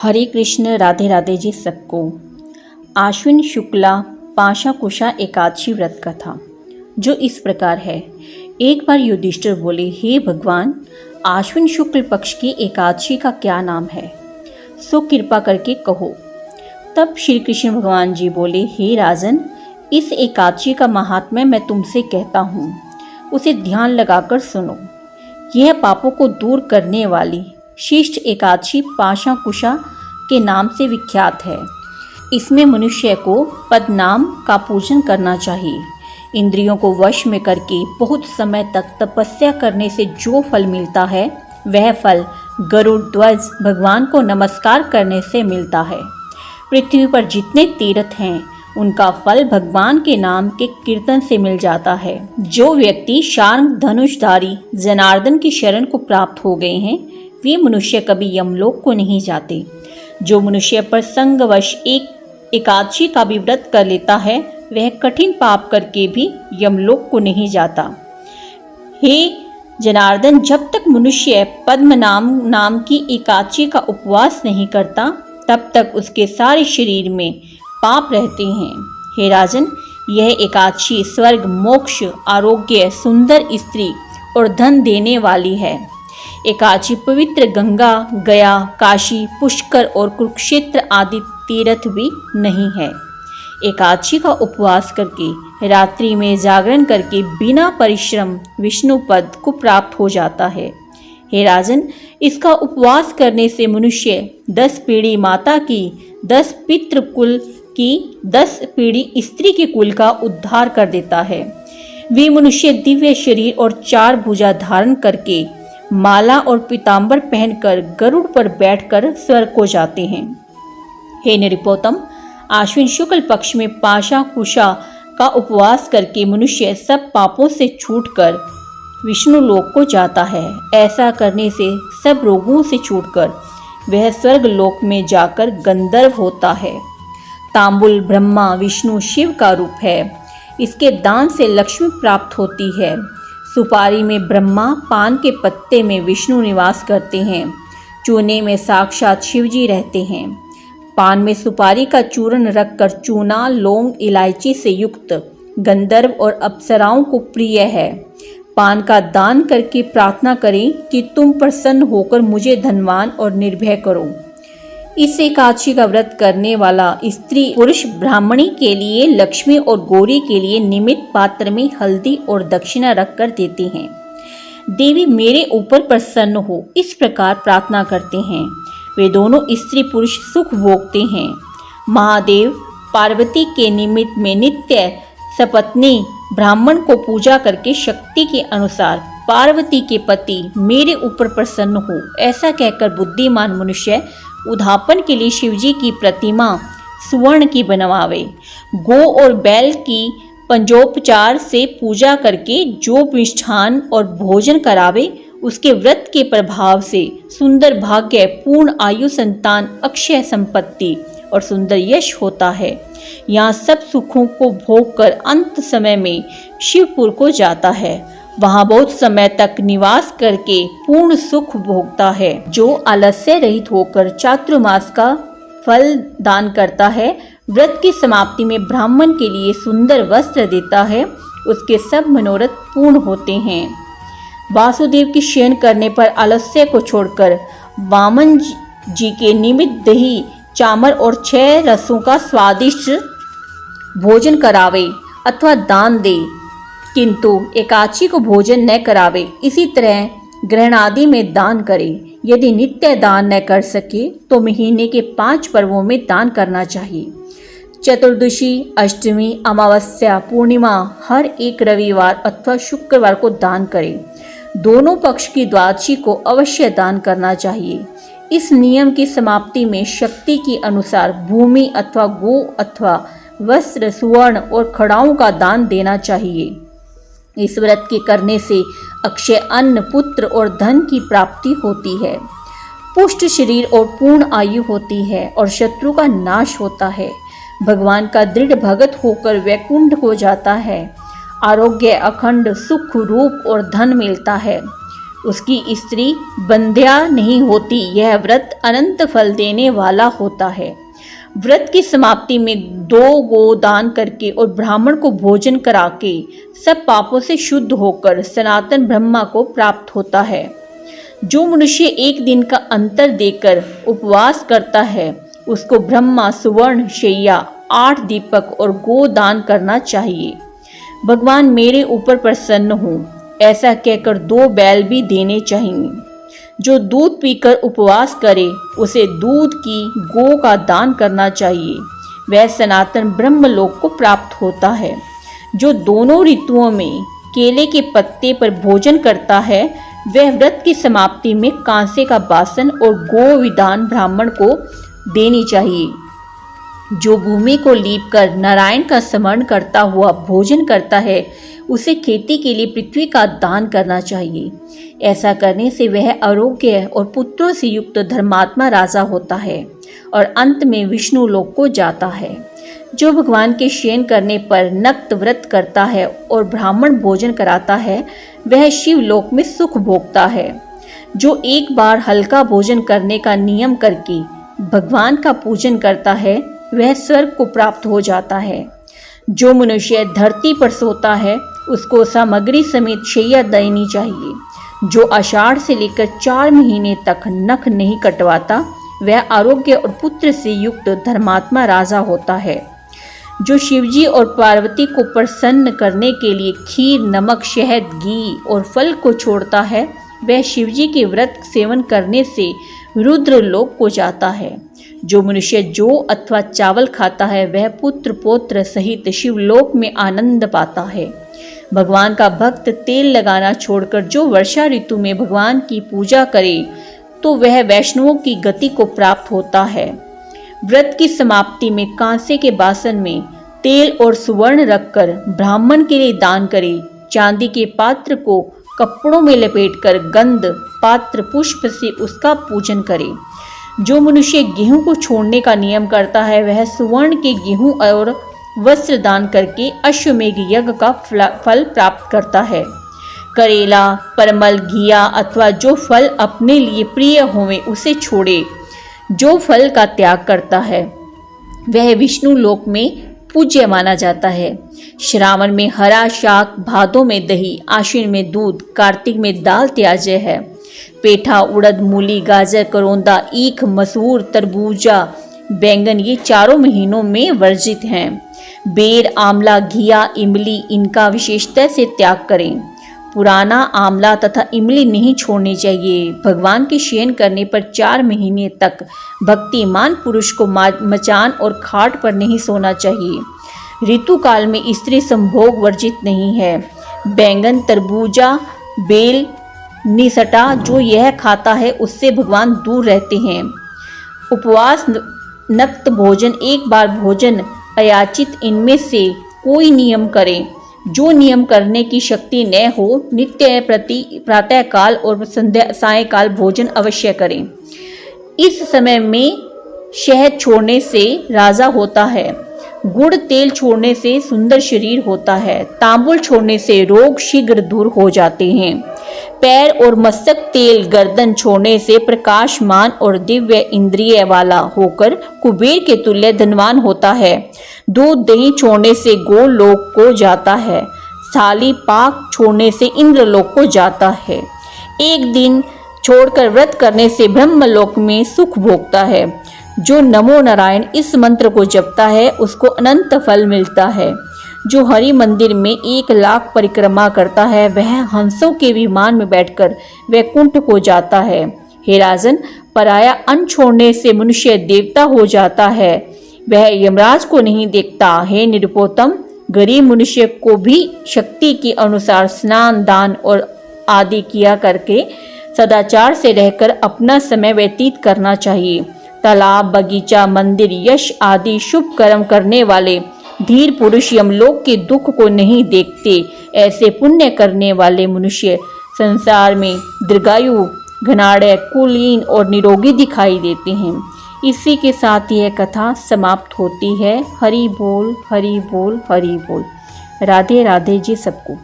हरे कृष्ण, राधे राधे जी सबको। आश्विन शुक्ला पाशा कुशा एकादशी व्रत कथा जो इस प्रकार है। एक बार युधिष्ठिर बोले, हे भगवान, आश्विन शुक्ल पक्ष की एकादशी का क्या नाम है, सो कृपा करके कहो। तब श्री कृष्ण भगवान जी बोले, हे राजन, इस एकादशी का महात्म्य मैं तुमसे कहता हूँ, उसे ध्यान लगाकर सुनो। यह पापों को दूर करने वाली शिष्ट एकादशी पाशा कुशा के नाम से विख्यात है। इसमें मनुष्य को पद्मनाम का पूजन करना चाहिए। इंद्रियों को वश में करके बहुत समय तक तपस्या करने से जो फल मिलता है, वह फल गरुड़ ध्वज भगवान को नमस्कार करने से मिलता है। पृथ्वी पर जितने तीर्थ हैं, उनका फल भगवान के नाम के कीर्तन से मिल जाता है। जो व्यक्ति शार्ंग धनुषधारी जनार्दन की शरण को प्राप्त हो गए हैं, वे मनुष्य कभी यमलोक को नहीं जाते। जो मनुष्य पर संगवश एक एकादशी का भी व्रत कर लेता है, वह कठिन पाप करके भी यमलोक को नहीं जाता। हे जनार्दन, जब तक मनुष्य पद्मनाम नाम की एकादशी का उपवास नहीं करता, तब तक उसके सारे शरीर में पाप रहते हैं। हे राजन, यह एकादशी स्वर्ग, मोक्ष, आरोग्य, सुंदर स्त्री और धन देने वाली है। एकादशी पवित्र गंगा, गया, काशी, पुष्कर और कुरुक्षेत्र आदि तीर्थ भी नहीं है। एकादशी का उपवास करके, रात्रि में जागरण करके बिना परिश्रम विष्णु पद को प्राप्त हो जाता है। हे राजन, इसका उपवास करने से मनुष्य 10 पीढ़ी माता की, 10 पितृ कुल की, 10 पीढ़ी स्त्री के कुल का उद्धार कर देता है। वे मनुष्य दिव्य शरीर और 4 भुजा धारण करके, माला और पीतांबर पहनकर गरुड़ पर बैठकर स्वर्ग को जाते हैं। हे नृपोत्तम, आश्विन शुक्ल पक्ष में पाशा कुशा का उपवास करके मनुष्य सब पापों से छूटकर विष्णु लोक को जाता है। ऐसा करने से सब रोगों से छूटकर वह स्वर्ग लोक में जाकर गंधर्व होता है। तांबुल ब्रह्मा विष्णु शिव का रूप है। इसके दान से लक्ष्मी प्राप्त होती है। सुपारी में ब्रह्मा, पान के पत्ते में विष्णु निवास करते हैं। चूने में साक्षात शिवजी रहते हैं। पान में सुपारी का चूर्ण रखकर चूना, लौंग, इलायची से युक्त गंधर्व और अप्सराओं को प्रिय है। पान का दान करके प्रार्थना करें कि तुम प्रसन्न होकर मुझे धनवान और निर्भय करो। इस एकादशी का व्रत करने वाला स्त्री पुरुष ब्राह्मणी के लिए, लक्ष्मी और गौरी के लिए निमित्त पात्र में हल्दी और दक्षिणा रखकर देते हैं। देवी मेरे ऊपर प्रसन्न हो, इस प्रकार प्रार्थना करते हैं। वे दोनों स्त्री पुरुष सुख भोगते हैं। महादेव पार्वती के निमित्त में नित्य सपत्नी ब्राह्मण को पूजा करके शक्ति के अनुसार पार्वती के पति मेरे ऊपर प्रसन्न हो, ऐसा कहकर बुद्धिमान मनुष्य उद्यापन के लिए शिवजी की प्रतिमा सुवर्ण की बनवावे। गौ और बैल की पंचोपचार से पूजा करके जो मिष्ठान और भोजन करावे, उसके व्रत के प्रभाव से सुंदर भाग्य, पूर्ण आयु, संतान, अक्षय संपत्ति और सुंदर यश होता है। यहाँ सब सुखों को भोग कर अंत समय में शिवपुर को जाता है। वहाँ बहुत समय तक निवास करके पूर्ण सुख भोगता है। जो आलस्य रहित होकर चातुर्मास का फल दान करता है, व्रत की समाप्ति में ब्राह्मण के लिए सुंदर वस्त्र देता है, उसके सब मनोरथ पूर्ण होते हैं। वासुदेव की शयन करने पर आलस्य को छोड़कर वामन जी के निमित्त दही, चामर और 6 रसों का स्वादिष्ट भोजन करावे अथवा दान दे, किंतु एकादशी को भोजन न करावे। इसी तरह ग्रहण आदि में दान करे। यदि नित्य दान न कर सके तो महीने के 5 पर्वों में दान करना चाहिए। चतुर्दशी, अष्टमी, अमावस्या, पूर्णिमा, हर एक रविवार अथवा शुक्रवार को दान करे। दोनों पक्ष की द्वादशी को अवश्य दान करना चाहिए। इस नियम की समाप्ति में शक्ति के अनुसार भूमि अथवा गो अथवा वस्त्र, सुवर्ण और खड़ाओं का दान देना चाहिए। इस व्रत के करने से अक्षय अन्न, पुत्र और धन की प्राप्ति होती है। पुष्ट शरीर और पूर्ण आयु होती है और शत्रु का नाश होता है। भगवान का दृढ़ भगत होकर वैकुंठ हो जाता है। आरोग्य, अखंड सुख, रूप और धन मिलता है। उसकी स्त्री बंध्या नहीं होती। यह व्रत अनंत फल देने वाला होता है। व्रत की समाप्ति में 2 गो दान करके और ब्राह्मण को भोजन करा के सब पापों से शुद्ध होकर सनातन ब्रह्मा को प्राप्त होता है। जो मनुष्य एक दिन का अंतर देकर उपवास करता है उसको ब्रह्मा सुवर्ण शैया 8 दीपक और गो दान करना चाहिए। भगवान मेरे ऊपर प्रसन्न हो ऐसा कहकर 2 बैल भी देने चाहिए। जो दूध पीकर उपवास करे उसे दूध की गो का दान करना चाहिए। वह सनातन ब्रह्मलोक को प्राप्त होता है। जो दोनों ऋतुओं में केले के पत्ते पर भोजन करता है वह व्रत की समाप्ति में कांसे का बासन और गो विदान ब्राह्मण को देनी चाहिए। जो भूमि को लीपकर नारायण का स्मरण करता हुआ भोजन करता है उसे खेती के लिए पृथ्वी का दान करना चाहिए। ऐसा करने से वह आरोग्य और पुत्रों से युक्त धर्मात्मा राजा होता है और अंत में विष्णु लोक को जाता है। जो भगवान के शयन करने पर नक्त व्रत करता है और ब्राह्मण भोजन कराता है वह शिव लोक में सुख भोगता है। जो एक बार हल्का भोजन करने का नियम करके भगवान का पूजन करता है वह स्वर्ग को प्राप्त हो जाता है। जो मनुष्य धरती पर सोता है उसको सामग्री समेत शैया देनी चाहिए। जो आषाढ़ से लेकर 4 महीने तक नख नहीं कटवाता वह आरोग्य और पुत्र से युक्त धर्मात्मा राजा होता है। जो शिवजी और पार्वती को प्रसन्न करने के लिए खीर नमक शहद घी और फल को छोड़ता है वह शिवजी के व्रत सेवन करने से रुद्र लोक को जाता है। जो मनुष्य जौ अथवा चावल खाता है वह पुत्र पौत्र सहित शिवलोक में आनंद पाता है। भगवान का भक्त तेल लगाना छोड़कर जो वर्षा ऋतु में भगवान की पूजा करे तो वह वैष्णवों की गति को प्राप्त होता है। व्रत की समाप्ति में कांसे के बासन में तेल और सुवर्ण रखकर ब्राह्मण के लिए दान करे। चांदी के पात्र को कपड़ों में लपेटकर गंध पात्र पुष्प से उसका पूजन करे। जो मनुष्य गेहूं को छोड़ने का नियम करता है वह सुवर्ण के गेहूं और वस्त्र दान करके अश्वमेघ यज्ञ का फल प्राप्त करता है। करेला परमल घिया अथवा जो फल अपने लिए प्रिय होवे उसे छोड़े। जो फल का त्याग करता है वह विष्णु लोक में पूज्य माना जाता है। श्रावण में हरा शाक, भादों में दही, आश्विन में दूध, कार्तिक में दाल त्याज्य है। पेठा उड़द मूली गाजर करौंदा ईख मसूर तरबूजा बैंगन ये 4 महीनों में वर्जित हैं। बेर आंवला घिया इमली इनका विशेषता से त्याग करें। पुराना आंवला तथा इमली नहीं छोड़नी चाहिए। भगवान के शयन करने पर 4 महीने तक भक्तिमान पुरुष को मचान और खाट पर नहीं सोना चाहिए। ऋतु काल में स्त्री संभोग वर्जित नहीं है। बैंगन तरबूजा बेल निसटा जो यह खाता है उससे भगवान दूर रहते हैं। उपवास नक्त भोजन एक बार भोजन अयाचित इनमें से कोई नियम करें। जो नियम करने की शक्ति न हो नित्य प्रति प्रातः काल और संध्या सायंकाल भोजन अवश्य करें। इस समय में शहद छोड़ने से राजा होता है। गुड़ तेल छोड़ने से सुंदर शरीर होता है। तांबुल छोड़ने से रोग शीघ्र दूर हो जाते हैं। पैर और मस्तक तेल गर्दन छोड़ने से प्रकाशमान और दिव्य इंद्रिय वाला होकर कुबेर के तुल्य धनवान होता है। दूध दही छोड़ने से गोलोक को जाता है। थाली पाक छोड़ने से इंद्रलोक को जाता है। एक दिन छोड़कर व्रत करने से ब्रह्मलोक में सुख भोगता है। जो नमो नारायण इस मंत्र को जपता है उसको अनंत फल मिलता है। जो हरि मंदिर में 1 लाख परिक्रमा करता है वह हंसों के विमान में बैठकर वैकुंठ को जाता है। हे राजन, पराया अन्न छोड़ने से मनुष्य देवता हो जाता है, वह यमराज को नहीं देखता। हे निरुपोतम, गरीब मनुष्य को भी शक्ति के अनुसार स्नान दान और आदि किया करके सदाचार से रहकर अपना समय व्यतीत करना चाहिए। तालाब बगीचा मंदिर यश आदि शुभ कर्म करने वाले धीर पुरुष यमलोक के दुख को नहीं देखते। ऐसे पुण्य करने वाले मनुष्य संसार में दीर्घायु घनाड़े कुलीन और निरोगी दिखाई देते हैं। इसी के साथ यह कथा समाप्त होती है। हरि बोल हरि बोल हरि बोल। राधे राधे जी सबको।